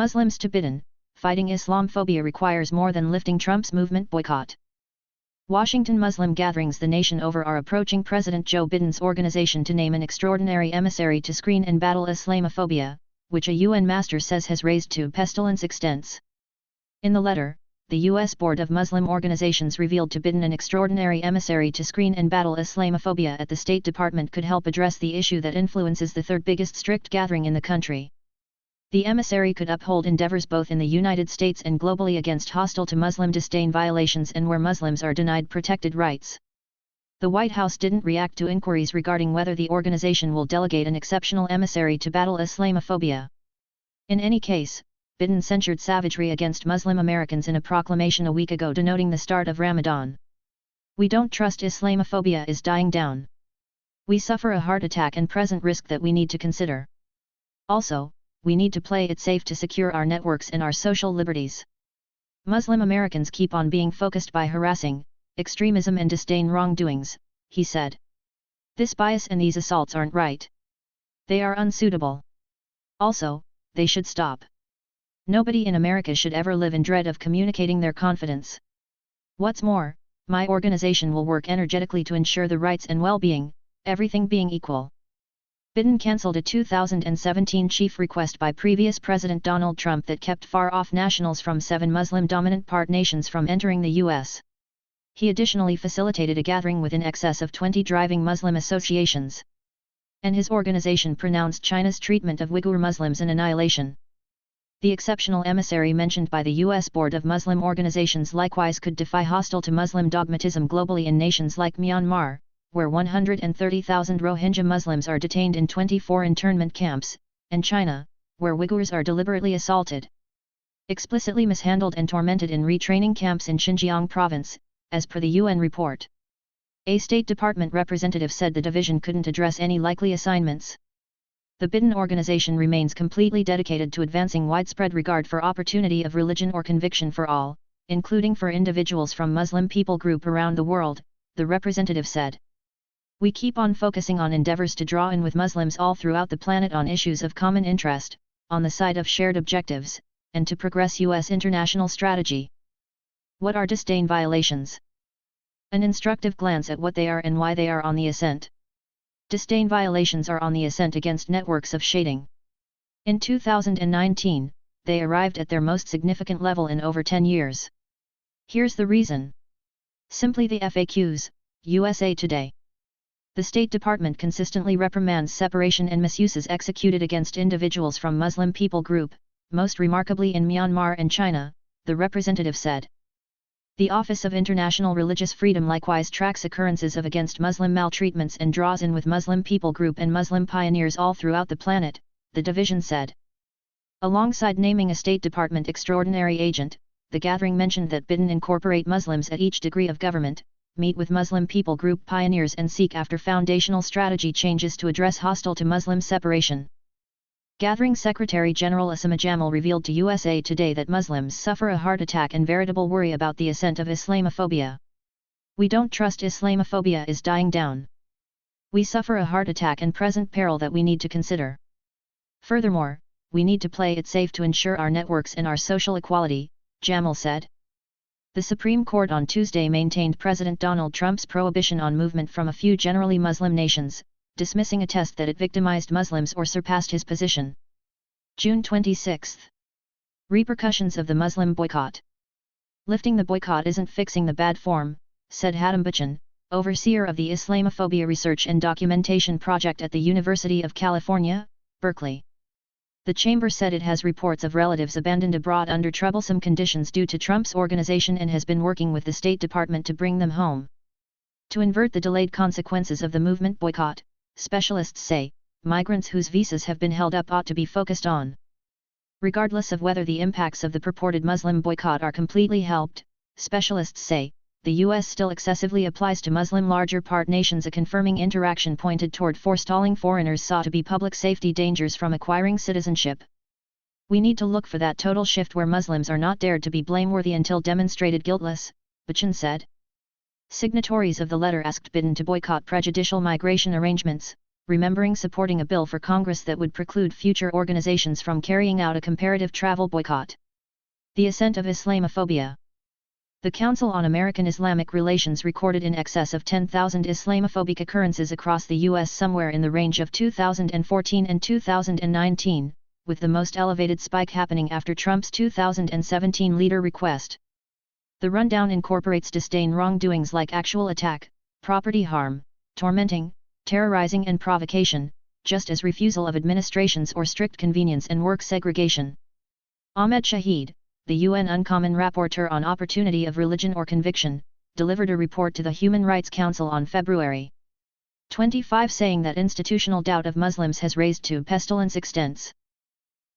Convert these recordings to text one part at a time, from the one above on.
Muslims to Biden, fighting Islamophobia requires more than lifting Trump's movement boycott. Washington Muslim gatherings the nation over are approaching President Joe Biden's organization to name an extraordinary emissary to screen and battle Islamophobia, which a UN master says has raised to pestilence extents. In the letter, the U.S. Board of Muslim Organizations revealed to Biden an extraordinary emissary to screen and battle Islamophobia at the State Department could help address the issue that influences the third biggest strict gathering in the country. The emissary could uphold endeavors both in the United States and globally against hostile to Muslim disdain violations and where Muslims are denied protected rights. The White House didn't react to inquiries regarding whether the organization will delegate an exceptional emissary to battle Islamophobia. In any case, Biden censured savagery against Muslim Americans in a proclamation a week ago denoting the start of Ramadan. "We don't trust Islamophobia is dying down. We suffer a heart attack and present risk that we need to consider. Also, we need to play it safe to secure our networks and our social liberties. Muslim Americans keep on being focused by harassing, extremism and disdain wrongdoings," he said. "This bias and these assaults aren't right. They are unsuitable. Also, they should stop. Nobody in America should ever live in dread of communicating their confidence. What's more, my organization will work energetically to ensure the rights and well-being, everything being equal." Biden cancelled a 2017 chief request by previous President Donald Trump that kept far-off nationals from 7 Muslim-dominant part nations from entering the U.S. He additionally facilitated a gathering with in excess of 20 driving Muslim associations. And his organization pronounced China's treatment of Uyghur Muslims an annihilation. The exceptional emissary mentioned by the U.S. Board of Muslim Organizations likewise could defy hostile to Muslim dogmatism globally in nations like Myanmar, where 130,000 Rohingya Muslims are detained in 24 internment camps, and China, where Uyghurs are deliberately assaulted, explicitly mishandled and tormented in retraining camps in Xinjiang province, as per the UN report. A State Department representative said the division couldn't address any likely assignments. The Biden organization remains completely dedicated to advancing widespread regard for opportunity of religion or conviction for all, including for individuals from Muslim people group around the world, the representative said. "We keep on focusing on endeavors to draw in with Muslims all throughout the planet on issues of common interest, on the side of shared objectives, and to progress U.S. international strategy." What are disdain violations? An instructive glance at what they are and why they are on the ascent. Disdain violations are on the ascent against networks of shading. In 2019, they arrived at their most significant level in over 10 years. Here's the reason. Simply the FAQs, USA Today. The State Department consistently reprimands separation and misuses executed against individuals from Muslim people group, most remarkably in Myanmar and China, the representative said. The Office of International Religious Freedom likewise tracks occurrences of against Muslim maltreatments and draws in with Muslim people group and Muslim pioneers all throughout the planet, the division said. Alongside naming a State Department extraordinary agent, the gathering mentioned that Biden incorporate Muslims at each degree of government, meet with Muslim people group pioneers and seek after foundational strategy changes to address hostile to Muslim separation. Gathering Secretary General Osama Jamal revealed to USA Today that Muslims suffer a heart attack and veritable worry about the ascent of Islamophobia. "We don't trust Islamophobia is dying down. We suffer a heart attack and present peril that we need to consider. Furthermore, we need to play it safe to ensure our networks and our social equality," Jamal said. The Supreme Court on Tuesday maintained President Donald Trump's prohibition on movement from a few generally Muslim nations, dismissing a test that it victimized Muslims or surpassed his position. June 26. Repercussions of the Muslim boycott. "Lifting the boycott isn't fixing the bad form," said Hatem Bachchan, overseer of the Islamophobia Research and Documentation Project at the University of California, Berkeley. The chamber said it has reports of relatives abandoned abroad under troublesome conditions due to Trump's organization and has been working with the State Department to bring them home. To invert the delayed consequences of the movement boycott, specialists say, migrants whose visas have been held up ought to be focused on. Regardless of whether the impacts of the purported Muslim boycott are completely helped, specialists say, the U.S. still excessively applies to Muslim larger part nations. A confirming interaction pointed toward forestalling foreigners saw to be public safety dangers from acquiring citizenship. "We need to look for that total shift where Muslims are not dared to be blameworthy until demonstrated guiltless," Bachchan said. Signatories of the letter asked Biden to boycott prejudicial migration arrangements, remembering supporting a bill for Congress that would preclude future organizations from carrying out a comparative travel boycott. The ascent of Islamophobia. The Council on American Islamic Relations recorded in excess of 10,000 Islamophobic occurrences across the U.S. somewhere in the range of 2014 and 2019, with the most elevated spike happening after Trump's 2017 leader request. The rundown incorporates disdain wrongdoings like actual attack, property harm, tormenting, terrorizing and provocation, just as refusal of administrations or strict convenience and work segregation. Ahmed Shahid, the UN Uncommon Rapporteur on Opportunity of Religion or Conviction, delivered a report to the Human Rights Council on February 25 saying that institutional doubt of Muslims has raised to pestilence extents.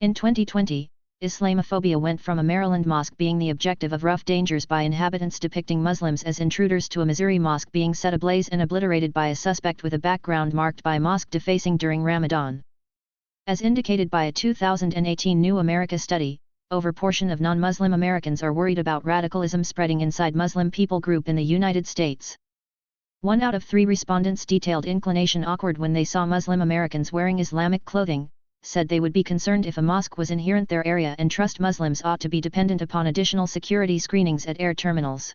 In 2020, Islamophobia went from a Maryland mosque being the objective of rough dangers by inhabitants depicting Muslims as intruders to a Missouri mosque being set ablaze and obliterated by a suspect with a background marked by mosque defacing during Ramadan. As indicated by a 2018 New America study, over portion of non-Muslim Americans are worried about radicalism spreading inside Muslim people group in the United States. 1 out of 3 respondents detailed inclination awkward when they saw Muslim Americans wearing Islamic clothing, said they would be concerned if a mosque was inherent their area and trust Muslims ought to be dependent upon additional security screenings at air terminals.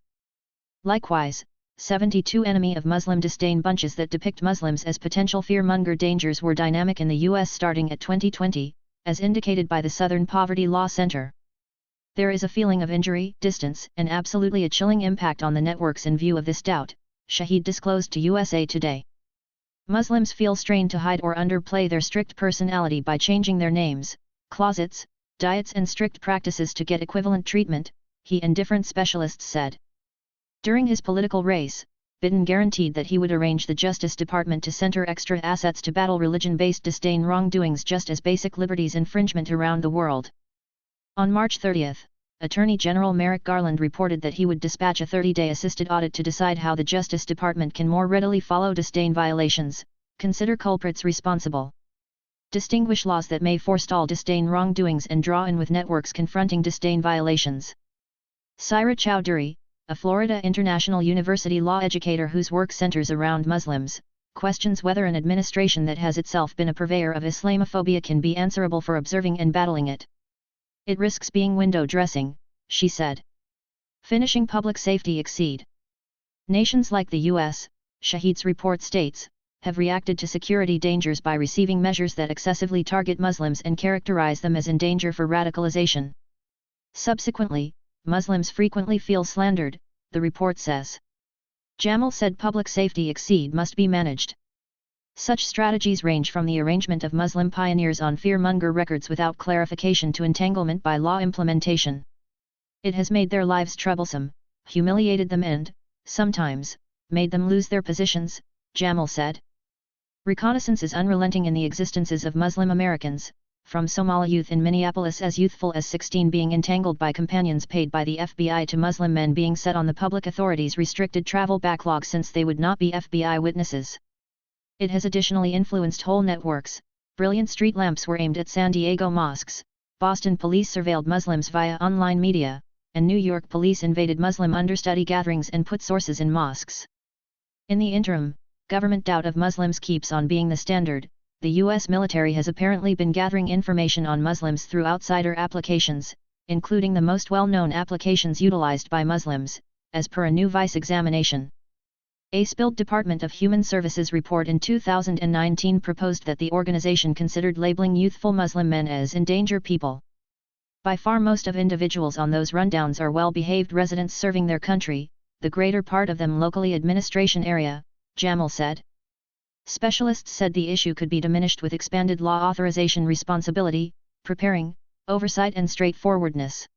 Likewise, 72 enemy of Muslim disdain bunches that depict Muslims as potential fearmonger dangers were dynamic in the U.S. starting at 2020, as indicated by the Southern Poverty Law Center. There is a feeling of injury, distance, and absolutely a chilling impact on the networks in view of this doubt, Shahid disclosed to USA Today. Muslims feel strained to hide or underplay their strict personality by changing their names, closets, diets and strict practices to get equivalent treatment, he and different specialists said. During his political race, Biden guaranteed that he would arrange the Justice Department to center extra assets to battle religion-based disdain wrongdoings just as basic liberties infringement around the world. On March 30, Attorney General Merrick Garland reported that he would dispatch a 30-day assisted audit to decide how the Justice Department can more readily follow disdain violations, consider culprits responsible, distinguish laws that may forestall disdain wrongdoings and draw in with networks confronting disdain violations. Syra Chowdhury, a Florida International University law educator whose work centers around Muslims, questions whether an administration that has itself been a purveyor of Islamophobia can be answerable for observing and battling it. It risks being window dressing, she said. Finishing public safety exceed. Nations like the U.S., Shahid's report states, have reacted to security dangers by receiving measures that excessively target Muslims and characterize them as in danger for radicalization. Subsequently, Muslims frequently feel slandered, the report says. Jamal said public safety exceed must be managed. Such strategies range from the arrangement of Muslim pioneers on fearmonger records without clarification to entanglement by law implementation. It has made their lives troublesome, humiliated them and, sometimes, made them lose their positions, Jamal said. Reconnaissance is unrelenting in the existences of Muslim Americans, from Somali youth in Minneapolis as youthful as 16 being entangled by companions paid by the FBI to Muslim men being set on the public authorities' restricted travel backlog since they would not be FBI witnesses. It has additionally influenced whole networks. Brilliant street lamps were aimed at San Diego mosques, Boston police surveilled Muslims via online media, and New York police invaded Muslim understudy gatherings and put sources in mosques. In the interim, government doubt of Muslims keeps on being the standard. The U.S. military has apparently been gathering information on Muslims through outsider applications, including the most well-known applications utilized by Muslims, as per a new Vice examination. A spilled Department of Human Services report in 2019 proposed that the organization considered labeling youthful Muslim men as in danger people. By far most of individuals on those rundowns are well-behaved residents serving their country, the greater part of them locally administration area, Jamal said. Specialists said the issue could be diminished with expanded law authorization responsibility, preparing, oversight and straightforwardness.